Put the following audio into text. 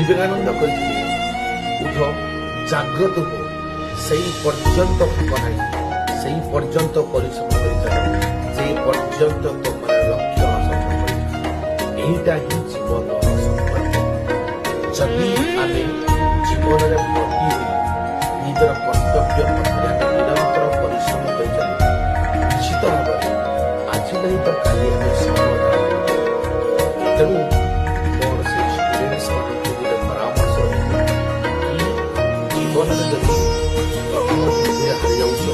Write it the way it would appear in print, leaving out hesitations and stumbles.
ବିବେକାନନ୍ଦ କହିଥିଲେ ଉଠ ଜାଗ୍ରତ ହୁଅ, ସେଇ ପର୍ଯ୍ୟନ୍ତ ଭୋକ ନାହିଁ, ସେଇ ପର୍ଯ୍ୟନ୍ତ ପରିଶ୍ରମ କରିଚାଲ, ସେଇ ପର୍ଯ୍ୟନ୍ତ ତୁମର ଲକ୍ଷ୍ୟ ହାସଲ କରିଚାଲ। ଏଇଟା ହିଁ ଜୀବନର ସମ୍ପର୍କ। ଯଦି ଆମେ ଜୀବନରେ ବ୍ରତୀ ହୋଇ ନିଜର କର୍ତ୍ତବ୍ୟ ପଥରେ ଆମେ ନିରନ୍ତର ପରିଶ୍ରମ କରିଚାଲୁ, ନିଶ୍ଚିତ ଭାବରେ ଆଜି ନାହିଁ ତ କାଲି ଆମେ ସଫଳତା ପାଇବା। ତେଣୁ ମୋର ସେଇ ଷ୍ଟୁଡେଣ୍ଟସ୍ ମାନଙ୍କୁ ଗୋଟେ ପରାମର୍ଶ ରହିବ କି ଜୀବନରେ ଯଦି ପ୍ରଥମ ହାରି ଯାଉଛ